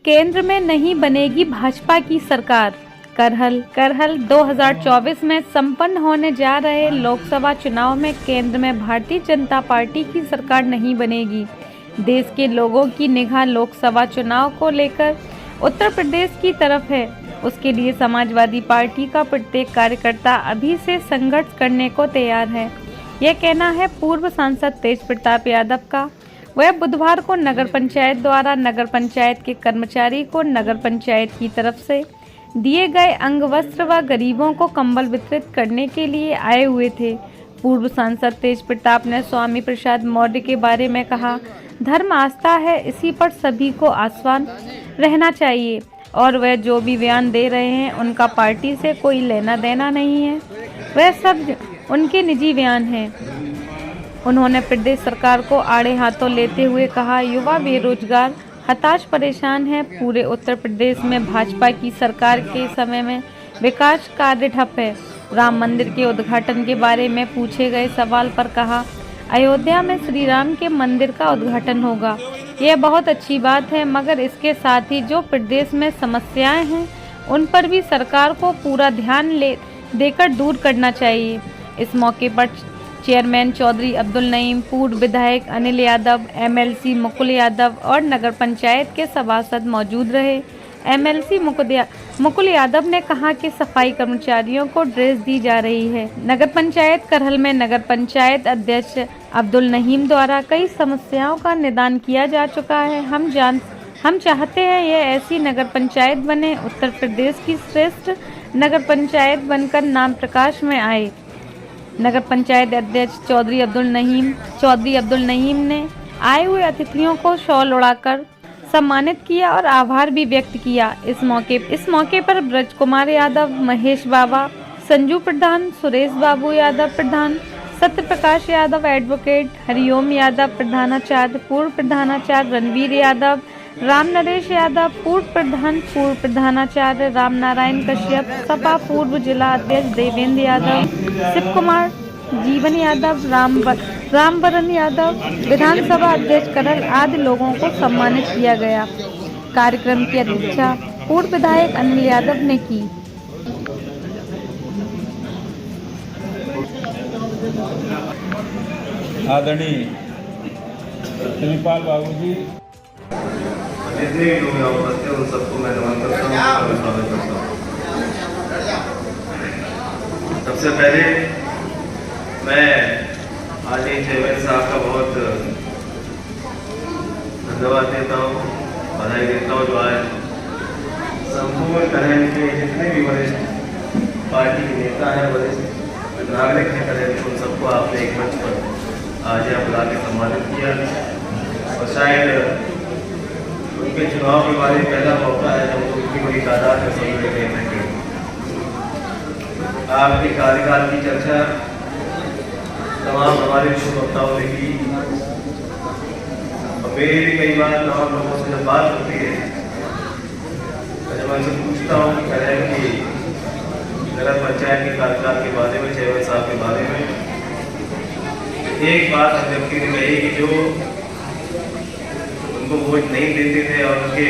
केंद्र में नहीं बनेगी भाजपा की सरकार। करहल 2024 में संपन्न होने जा रहे लोकसभा चुनाव में केंद्र में भारतीय जनता पार्टी की सरकार नहीं बनेगी। देश के लोगों की निगाह लोकसभा चुनाव को लेकर उत्तर प्रदेश की तरफ है। उसके लिए समाजवादी पार्टी का प्रत्येक कार्यकर्ता अभी से संघर्ष करने को तैयार है। यह कहना है पूर्व सांसद तेज प्रताप यादव का। वह बुधवार को नगर पंचायत द्वारा नगर पंचायत के कर्मचारी को नगर पंचायत की तरफ से दिए गए अंगवस्त्र व गरीबों को कंबल वितरित करने के लिए आए हुए थे। पूर्व सांसद तेज प्रताप ने स्वामी प्रसाद मौर्य के बारे में कहा, धर्म आस्था है, इसी पर सभी को आस्वान रहना चाहिए और वह जो भी बयान दे रहे हैं उनका पार्टी से कोई लेना देना नहीं है, वह सब उनके निजी बयान हैं। उन्होंने प्रदेश सरकार को आड़े हाथों लेते हुए कहा, युवा बेरोजगार हताश परेशान है। पूरे उत्तर प्रदेश में भाजपा की सरकार के समय में विकास कार्य ठप है। राम मंदिर के उद्घाटन के बारे में पूछे गए सवाल पर कहा, अयोध्या में श्री राम के मंदिर का उद्घाटन होगा, यह बहुत अच्छी बात है, मगर इसके साथ ही जो प्रदेश में समस्याएं हैं उन पर भी सरकार को पूरा ध्यान देकर दूर करना चाहिए। इस मौके पर चेयरमैन चौधरी अब्दुल नईम, पूर्व विधायक अनिल यादव, एमएलसी मुकुल यादव और नगर पंचायत के सभासद मौजूद रहे। एमएलसी मुकुल यादव ने कहा कि सफाई कर्मचारियों को ड्रेस दी जा रही है। नगर पंचायत करहल में नगर पंचायत अध्यक्ष अब्दुल नईम द्वारा कई समस्याओं का निदान किया जा चुका है। हम चाहते हैं यह ऐसी नगर पंचायत बने, उत्तर प्रदेश की श्रेष्ठ नगर पंचायत बनकर नाम प्रकाश में आए। नगर पंचायत अध्यक्ष चौधरी अब्दुल नईम ने आए हुए अतिथियों को शॉल उड़ाकर सम्मानित किया और आभार भी व्यक्त किया। इस मौके पर ब्रज कुमार यादव, महेश बाबा, संजू प्रधान, सुरेश बाबू यादव प्रधान, सत्य प्रकाश यादव एडवोकेट, हरिओम यादव प्रधानाचार्य, पूर्व प्रधानाचार्य रणवीर यादव, राम नरेश यादव पूर्व प्रधानाचार्य, राम नारायण कश्यप, सपा पूर्व जिला अध्यक्ष देवेंद्र यादव, शिव कुमार, जीवन यादव, रामवरण यादव, विधानसभा अध्यक्ष करहल आदि लोगों को सम्मानित किया गया। कार्यक्रम की अध्यक्षता पूर्व विधायक अनिल यादव ने की। आदरणीय श्रीपाल बाबू जी, जितने भी लोग यहाँ उपस्थित हैं उन सबको मैं नमन करता हूँ और स्वागत करता हूँ। सबसे पहले मैं आज चेयरमैन साहब का बहुत धन्यवाद देता हूँ, बधाई देता हूँ जो आज संपूर्ण करहल के जितने भी वरिष्ठ पार्टी के नेता हैं, वरिष्ठ नागरिक हैं करहल के, उन सबको आपने एक मंच पर आज यहाँ बुला के सम्मानित किया और शायद उनके चुनाव के बारे में पहला मौका है जब उनको इतनी बड़ी तादाद में समझ गए थे कि आपके कार्यकाल की चर्चा तमाम हमारे वक्ताओं ने की और मेरी भी कई बार तमाम लोगों से जब बात होती है तो जब मैं उनसे पूछता हूँ कि करहल की नगर पंचायत के कार्यकाल के बारे में, चेयरमैन साहब के बारे में, एक बात हम व्यक्ति ने कही कि जो उनको वोट नहीं देते थे और उनके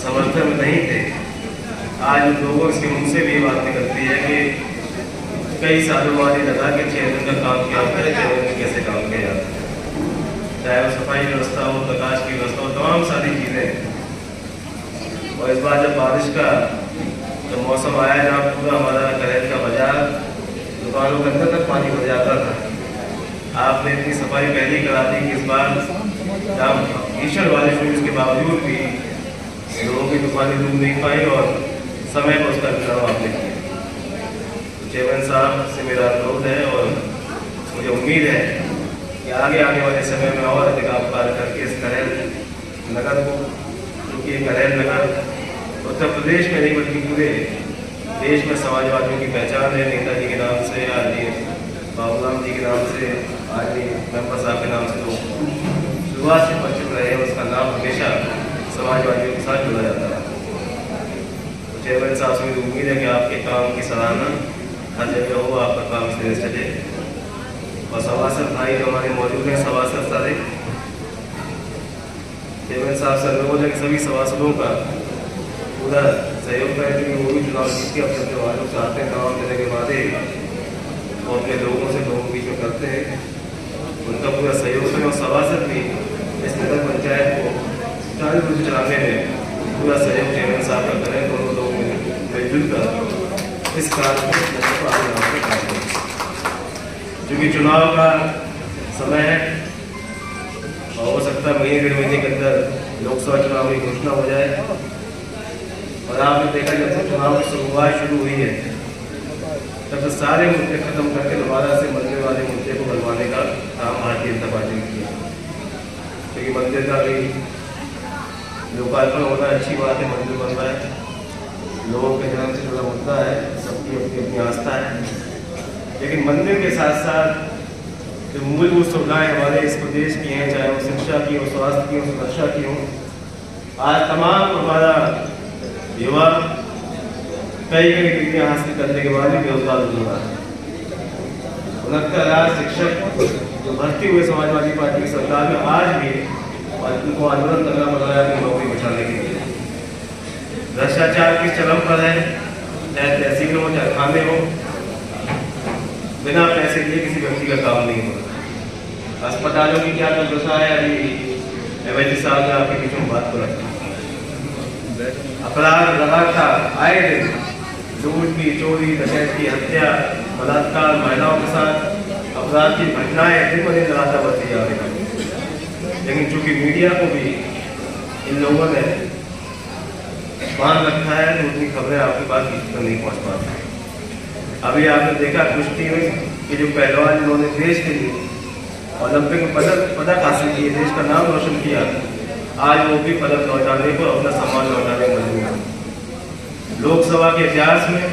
समर्थन में नहीं थे, आज उन लोगों के मुंह से भी बात निकलती है कि कई सालों बाद ये लगा कि चेयरमैन का काम क्या होता है, चेयरमैन ने कैसे काम किया जाता है, चाहे वो सफाई व्यवस्था हो, प्रकाश की व्यवस्था हो, तमाम सारी चीज़ें। और इस बार जब बारिश का जब मौसम आया, जहाँ पूरा हमारा करहल का बाजार दुकानों के अंदर तक पानी भर जाता था, आपने इतनी सफाई पहले ही करा दी कि इस बार भीषण बारिश हुई, उसके बावजूद भी लोगों की दुकानें डूब नहीं पाई और समय पर उसका इंतजाम आपने किया। चेयरमैन साहब से मेरा अनुरोध है और मुझे उम्मीद है कि आगे वाले समय में और अधिक आप कार्य करके इस करहल नगर को, क्योंकि करहल नगर उत्तर प्रदेश में नहीं बल्कि पूरे देश में समाजवादियों की पहचान है। नेताजी के नाम से, आज बाबूराम जी के नाम से, आज मेंबर साहब के नाम से तो शुरुआत से परिचित रहे, उसका नाम हमेशा समाजवादियों के साथ जुड़ा जाता है। तो चेयरमैन साहब से मुझे उम्मीद है कि आपके काम की सराहना हर जगह हो, आपका काम से चले और सभासद भाई जो हमारे मौजूद हैं, सभासद सारे चेयरमैन साहब से अनुरोध है कि सभी सभासदों का पूरा सहयोग करें, क्योंकि वो भी चुनाव जीत के अपने त्योहारों से आते हैं, तमाम देने के बाद ही वो अपने लोगों के बीच में करते हैं, उनका पूरा सहयोग करें। और सभासद भी इस नगर पंचायत को सुचारू रूप से चलाने में पूरा सहयोग चेयरमैन साहब का करें, दोनों लोग मिलजुल कर इस कार्य को आगे बढ़ाएं। क्योंकि चुनाव का समय है और हो सकता है महीने 1.5 महीने के अंदर लोकसभा चुनाव की घोषणा हो जाए। और आपने देखा जब से चुनाव की शुरुआत शुरू हुई है तब से सारे मुद्दे खत्म करके दोबारा से मंदिर वाले मुद्दे को बनवाने का काम भारतीय जनता पार्टी ने किया। क्योंकि मंदिर का भी लोकार्पण होना अच्छी बात है, मंदिर बन रहा है, लोगों के जन्म से जुड़ा मुद्दा है, सबकी अपनी अपनी आस्था है। लेकिन मंदिर के साथ साथ जो मूलभूत सुविधाएं हमारे इस प्रदेश की हैं, चाहे वो शिक्षा की हो, स्वास्थ्य की हो, सुरक्षा की हो, आज तमाम हमारा युवा कई डिग्रियां हासिल करने के बाद भी बेरोजगार हो रहा है। 69,000 शिक्षक जो भर्ती हुए समाजवादी पार्टी की सरकार में आज भी उनको आंदोलन करना पड़ रहा है अपनी नौकरी बचाने के लिए। भ्रष्टाचार की चरम पर है, चाहे तहसील हो चाहे थाने हो, बिना पैसे लिए किसी व्यक्ति का काम नहीं होता। अस्पतालों की क्या दुर्दशा है, अभी एमएलए साहब ने आपके बीच में बात को रखा। अपराध लगातार आए दिन लूट की, चोरी, डकैती, हत्या, बलात्कार, महिलाओं के साथ अपराध की घटनाएं दिन ब दिन लगातार बढ़ती जा रही है। लेकिन चूंकि मीडिया को भी इन लोगों ने बांध रखा है तो उतनी खबरें आपके पास तक नहीं पहुंच पाती। अभी आपने देखा कुश्ती में कि जो पहलवान जिन्होंने देश के लिए ओलंपिक में पदक हासिल किए, देश का नाम रोशन किया, आज वो भी पदक लौटाने को, अपना सम्मान लौटाने को मजबूर है। लोकसभा के इतिहास में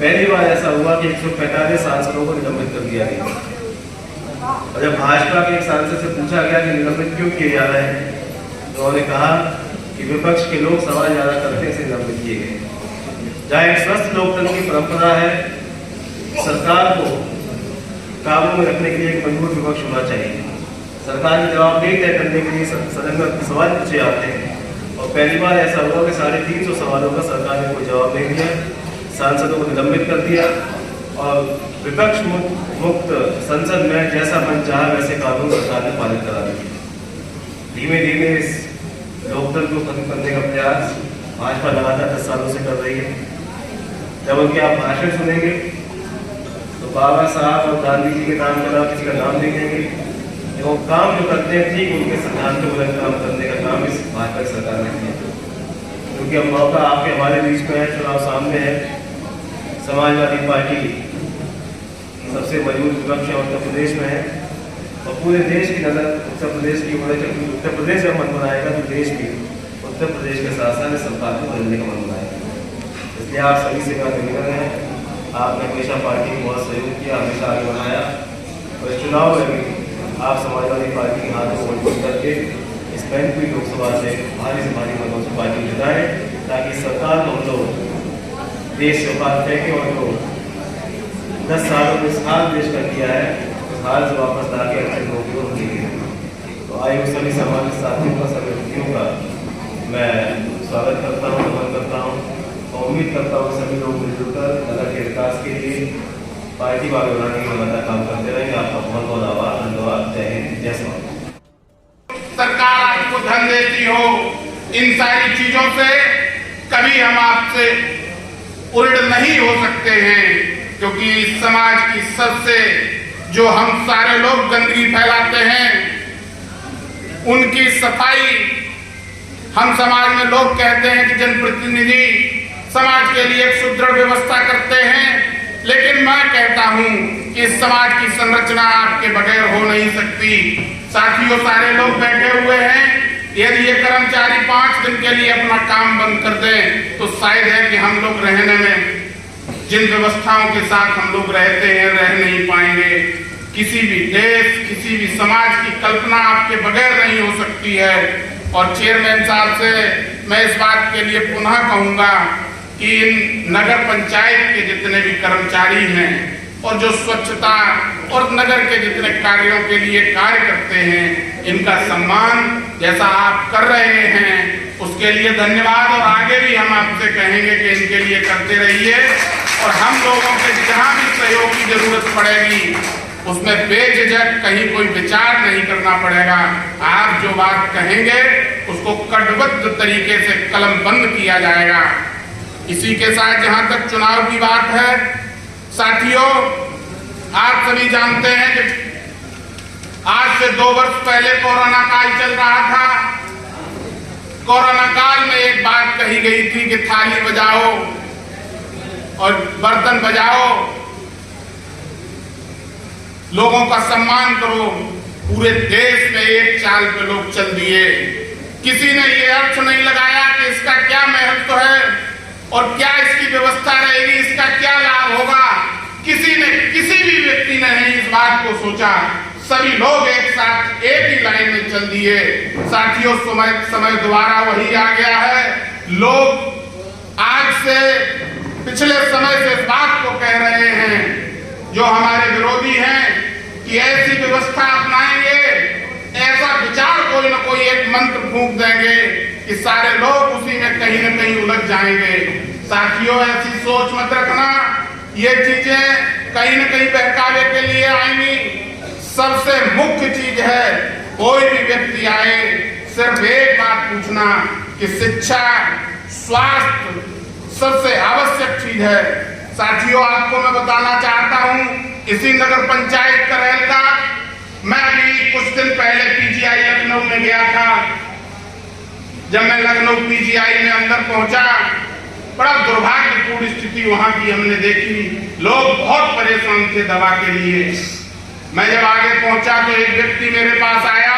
पहली बार ऐसा हुआ कि 145 सांसदों को निलंबित कर दिया गया। और जब भाजपा के एक सांसद से पूछा गया कि निलंबित क्यों किए जा रहे हैं, तो उन्होंने कहा कि विपक्ष के लोग सवाल ज्यादा करते से निलंबित किए गए। जहाँ एक स्वस्थ लोकतंत्र की परंपरा है, सरकार को काबू में रखने के लिए एक मजबूत विपक्ष होना चाहिए। सरकार की जवाबदेही तय करने के लिए सदन में सवाल पूछे जाते हैं और पहली बार ऐसा हुआ कि 350 सवालों का सरकार ने कोई जवाब नहीं दिया, सांसदों को निलंबित कर दिया और विपक्ष मुक्त संसद में जैसा मन चाहा वैसे कानून सरकार ने पारित करा दिया। धीमे धीमे इस लोकतंत्र को खत्म करने का प्रयास भाजपा लगातार 10 सालों से कर रही है। जब उनके आप भाषण सुनेंगे तो बाबा साहब और गांधी जी के नाम के अलावा किसी का नाम नहीं लेंगे। वो काम जो करते हैं ठीक उनके सिद्धांत को बुलंद काम करने का काम इस भाजपा सरकार ने किया। क्योंकि अब मौका आपके हमारे बीच में है, चुनाव सामने है। समाजवादी पार्टी सबसे मजबूत विपक्ष है उत्तर प्रदेश में है और पूरे देश की नजर उत्तर प्रदेश की होने चाहिए। उत्तर प्रदेश जब मन बनाएगा तो देश भी उत्तर प्रदेश के साथ साथ सरकार को बदलने का मन बनाएगा। इसलिए आप सभी से मेरा निवेदन है, आपने हमेशा पार्टी को बहुत सहयोग किया, हमेशा आगे बढ़ाया और चुनाव में भी आप समाजवादी पार्टी के हाथ को मजबूत करके इस पैंतीस लोकसभा से भारी मतों से पार्टी जिताएं, ताकि सरकार को हम लोग देश से बात फेंके और जो 10 सालों में इस हाल देश का किया है उस हाल से वापस लाके अच्छे लोगों को देंगे। तो आयोग सभी समाज साथियों का, सभी व्यक्तियों का मैं स्वागत करता हूँ, नमन करता हूँ और उम्मीद करता हूँ सभी लोग मिलजुल कर नगर के विकास के लिए पार्टी को आगे बढ़ाने के लिए लगातार काम करते रहेंगे। आपका बहुत बहुत आभार, धन्यवाद, जय हिंद, जय स्वामी। सरकार आपको धन देती हो, इन सारी चीजों से कभी हम आपसे उड़ नहीं हो सकते हैं, क्योंकि समाज की सबसे जो हम सारे लोग गंदगी फैलाते हैं उनकी सफाई हम समाज में लोग कहते हैं कि जनप्रतिनिधि समाज के लिए एक सुदृढ़ व्यवस्था करते हैं, लेकिन मैं कहता हूं कि इस समाज की संरचना आपके बगैर हो नहीं सकती। साथियों, सारे लोग बैठे हुए हैं, यदि ये कर्मचारी 5 दिन के लिए अपना काम बंद कर दें तो शायद है कि हम लोग रहने में जिन व्यवस्थाओं के साथ हम लोग रहते हैं रह नहीं पाएंगे। किसी भी देश, किसी भी समाज की कल्पना आपके बगैर नहीं हो सकती है। और चेयरमैन साहब से मैं इस बात के लिए पुनः कहूंगा कि इन नगर पंचायत के जितने भी कर्मचारी हैं और जो स्वच्छता और नगर के जितने कार्यों के लिए कार्य करते हैं, इनका सम्मान जैसा आप कर रहे हैं उसके लिए धन्यवाद, और आगे भी हम आपसे कहेंगे कि इनके लिए करते रहिए, और हम लोगों के जहां भी सहयोग की जरूरत पड़ेगी उसमें बेझिझक कहीं कोई विचार नहीं करना पड़ेगा। आप जो बात कहेंगे उसको कटबद्ध तरीके से कलमबंद किया जाएगा। इसी के साथ जहां तक चुनाव की बात है, साथियों, आप सभी जानते हैं कि आज से 2 वर्ष पहले कोरोना काल चल रहा था। कोरोना काल में एक बात कही गई थी कि थाली बजाओ और बर्तन बजाओ, लोगों का सम्मान करो। पूरे देश में एक चाल पे लोग चल दिए। किसी ने ये अर्थ नहीं लगाया कि इसका क्या महत्व है और क्या इसकी व्यवस्था रहेगी, इसका क्या लाभ होगा। किसी भी व्यक्ति ने नहीं इस बात को सोचा। सभी लोग एक साथ एक ही लाइन में चल दिए। साथियों, समय दोबारा वही आ गया है। लोग आज से पिछले समय से इस बात को कह रहे हैं जो हमारे विरोधी हैं कि ऐसी व्यवस्था अपनाएंगे, ऐसा विचार कोई ना कोई एक मंत्र फूंक देंगे कि सारे लोग उसी में कहीं न कहीं उलझ जाएंगे। साथियों, ऐसी सोच मत रखना। ये चीजें कहीं न कहीं बहकावे के लिए आएंगी। सबसे मुख्य चीज है, कोई भी व्यक्ति आए सिर्फ एक बात पूछना कि शिक्षा, स्वास्थ्य सबसे आवश्यक चीज है। साथियों, आपको मैं बताना चाहता हूं, इसी नगर पंचायत करहल का मैं अभी कुछ दिन पहले पीजीआई लखनऊ में गया था। जब मैं लखनऊ पीजीआई में अंदर पहुंचा, बड़ा दुर्भाग्यपूर्ण स्थिति वहां की हमने देखी। लोग बहुत परेशान थे दवा के लिए। मैं जब आगे पहुंचा तो एक व्यक्ति मेरे पास आया,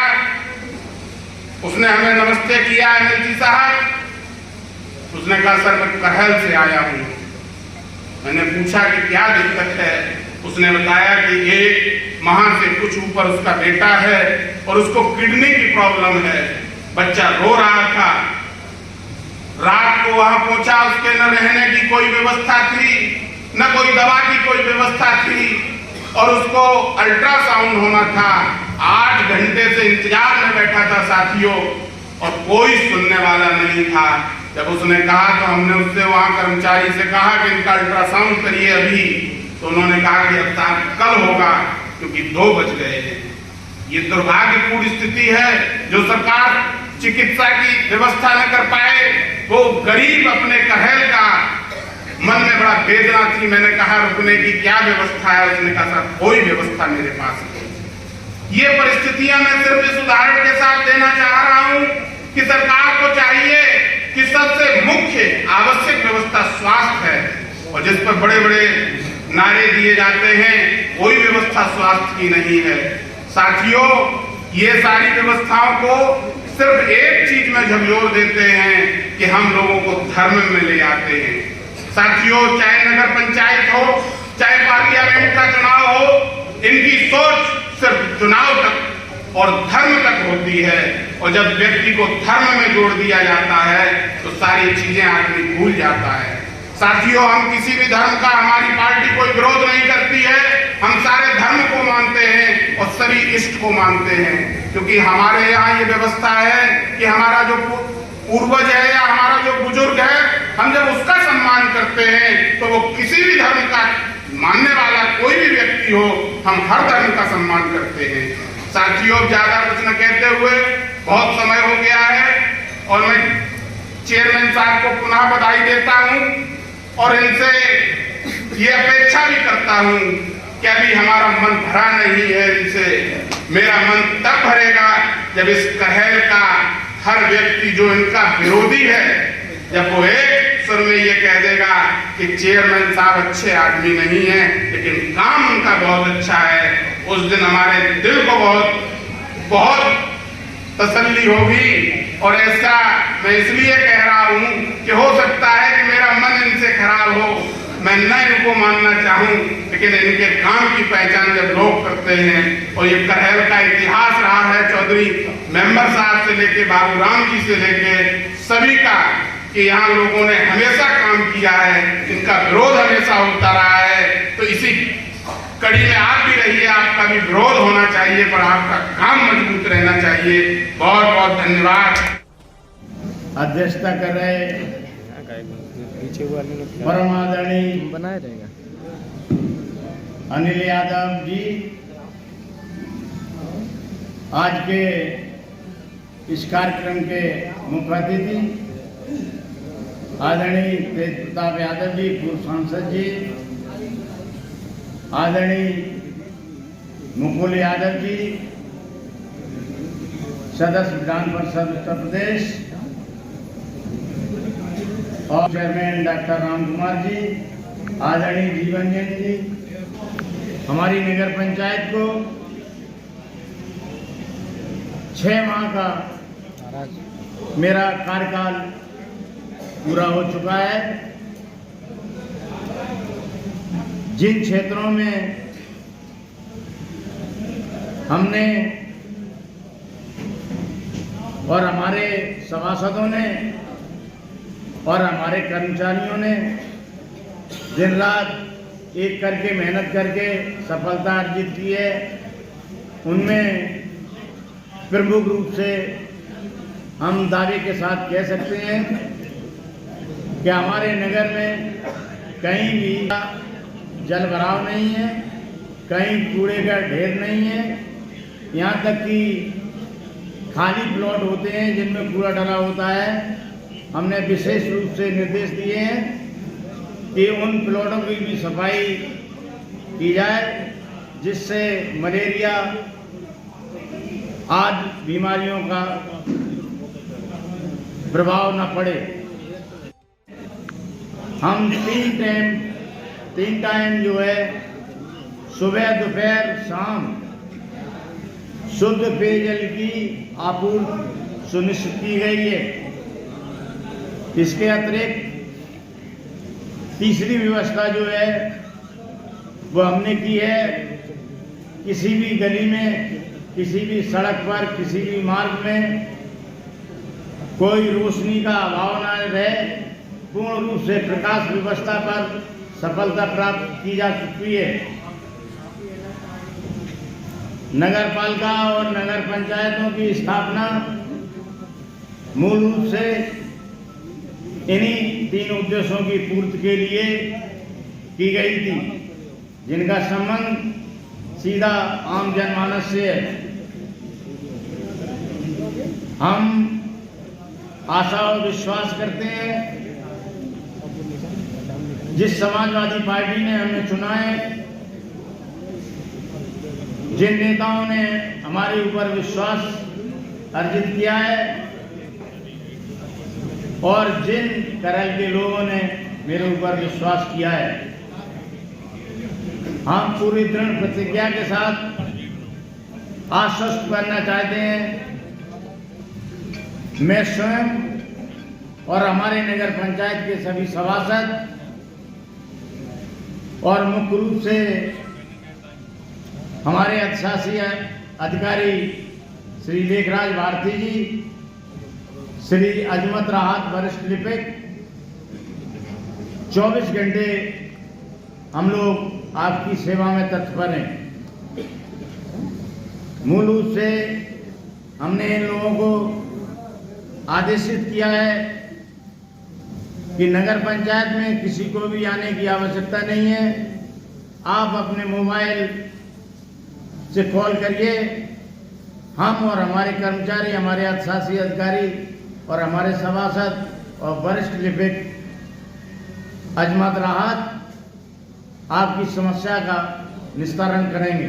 उसने हमें नमस्ते किया, एमएलसी साहब। उसने कहा, सर मैं करहल से आया हूं। मैंने पूछा कि क्या दिक्कत है। उसने बताया कि एक माह से कुछ ऊपर उसका बेटा है और उसको किडनी की प्रॉब्लम है। बच्चा रो रहा था। रात को वहां पहुंचा, उसके न रहने की कोई व्यवस्था थी, न कोई दवा की कोई व्यवस्था थी, और उसको अल्ट्रासाउंड होना था। 8 घंटे से इंतजार में बैठा था साथियों, और कोई सुनने वाला नहीं था। जब उसने कहा तो हमने उससे वहां कर्मचारी से कहा कि इनका अल्ट्रासाउंड करिए अभी। तो उन्होंने कहा कि अब कल होगा, क्योंकि 2 बज गए हैं। ये दुर्भाग्यपूर्ण स्थिति है। जो सरकार चिकित्सा की व्यवस्था न कर पाए, वो गरीब अपने करहल का मन में बड़ा वेदना थी। मैंने कहा रुकने की क्या व्यवस्था है। उसने कहा, सर कोई व्यवस्था मेरे पास नहीं। ये परिस्थितियां मैं सिर्फ इस उदाहरण के साथ देना चाह रहा हूं कि सरकार को चाहिए कि सबसे मुख्य आवश्यक व्यवस्था स्वास्थ्य है, और जिस पर बड़े बड़े नारे दिए जाते हैं, कोई व्यवस्था स्वास्थ्य की नहीं है। साथियों, ये सारी व्यवस्थाओं को सिर्फ एक चीज में झकझोर देते हैं कि हम लोगों को धर्म में ले आते हैं। साथियों, चाहे नगर पंचायत हो, चाहे पार्लियामेंट का चुनाव हो, इनकी सोच सिर्फ चुनाव तक और धर्म तक होती है। और जब व्यक्ति को धर्म में जोड़ दिया जाता है तो सारी चीजें आदमी भूल जाता है। साथियों, हम किसी भी धर्म का, हमारी पार्टी कोई विरोध नहीं करती है। हम सारे धर्म को मानते हैं और सभी इष्ट को मानते हैं, क्योंकि हमारे यहाँ ये व्यवस्था है कि हमारा जो पूर्वज है या हमारा जो बुजुर्ग है, हम जब उसका सम्मान करते हैं तो वो किसी भी धर्म का मानने वाला कोई भी व्यक्ति हो, हम हर धर्म का सम्मान करते हैं। साथियों, ज्यादा कुछ न कहते हुए, बहुत समय हो गया है और मैं चेयरमैन साहब को पुनः बधाई देता हूं और इनसे ये अपेक्षा भी करता हूं कि अभी हमारा मन भरा नहीं है इनसे। मेरा मन तब भरेगा जब इस करहल का हर व्यक्ति जो इनका विरोधी है, जब वो एक सुर में ये कह देगा कि चेयरमैन साहब अच्छे आदमी नहीं है लेकिन काम उनका बहुत अच्छा है, उस दिन हमारे दिल को बहुत तसल्ली होगी। और ऐसा मैं इसलिए कह रहा हूं कि हो सकता है कि मेरा मन इनसे खराब हो, मैं न इनको मानना चाहूं, लेकिन इनके काम की पहचान जब लोग करते हैं, और ये करहल का इतिहास रहा है चौधरी मेंबर साहब से लेके बाबूराम जी से लेके सभी का, कि यहाँ लोगों ने हमेशा काम किया है, इनका विरोध हमेशा होता रहा है। तो इसी कड़ी में आप भी रहिए, आप आपका भी विरोध होना चाहिए, पर आपका काम मजबूत रहना चाहिए। बहुत बहुत धन्यवाद। अध्यक्षता कर रहे परम आदरणीय बनाया रहेगा अनिल यादव जी, आज के इस कार्यक्रम के मुख्य अतिथि आदरणीय तेज प्रताप यादव जी, पूर्व सांसद जी, आदरणीय मुकुल यादव जी, सदस्य विधान परिषद उत्तर प्रदेश, और चेयरमैन डॉक्टर राम कुमार जी, आदरणीय जीवन जैन जी, हमारी नगर पंचायत को 6 माह का मेरा कार्यकाल पूरा हो चुका है। जिन क्षेत्रों में हमने और हमारे सभासदों ने और हमारे कर्मचारियों ने दिन रात एक करके मेहनत करके सफलता अर्जित की है, उनमें प्रमुख रूप से हम दावे के साथ कह सकते हैं कि हमारे नगर में कहीं भी जल भराव नहीं है, कहीं कूड़े का ढेर नहीं है। यहाँ तक कि खाली प्लॉट होते हैं जिनमें कूड़ा डला होता है, हमने विशेष रूप से निर्देश दिए हैं कि उन प्लॉटों की भी सफाई की जाए, जिससे मलेरिया आदि बीमारियों का प्रभाव न पड़े। हम तीन टाइम जो है सुबह दोपहर शाम शुद्ध पेयजल की आपूर्ति सुनिश्चित की गई है। इसके अतिरिक्त तीसरी व्यवस्था जो है वो हमने की है, किसी भी गली में, किसी भी सड़क पर, किसी भी मार्ग में कोई रोशनी का अभाव न रहे, पूर्ण रूप से प्रकाश व्यवस्था पर सफलता प्राप्त की जा चुकी है। नगर पालिका और नगर पंचायतों की स्थापना मूल रूप से इन्हीं 3 उद्देश्यों की पूर्ति के लिए की गई थी, जिनका संबंध सीधा आम जनमानस से है। हम आशा और विश्वास करते हैं जिस समाजवादी पार्टी ने हमें चुना है, जिन नेताओं ने हमारे ऊपर विश्वास अर्जित किया है और जिन करल के लोगों ने मेरे ऊपर विश्वास किया है, हम पूरी दृढ़ प्रतिज्ञा के साथ आश्वस्त करना चाहते हैं, मैं स्वयं और हमारे नगर पंचायत के सभी सभासद और मुख्य रूप से हमारे अधिशासी अधिकारी श्री लेखराज भारती जी, श्री अजमत राहत वरिष्ठ लिपिक, 24 घंटे हम लोग आपकी सेवा में तत्पर हैं। मूल रूप से हमने इन लोगों को आदेशित किया है कि नगर पंचायत में किसी को भी आने की आवश्यकता नहीं है, आप अपने मोबाइल से कॉल करिए, हम और हमारे कर्मचारी, हमारे अधिशासी अधिकारी और हमारे सभासद और वरिष्ठ लिपिक अजमत राहत आपकी समस्या का निस्तारण करेंगे।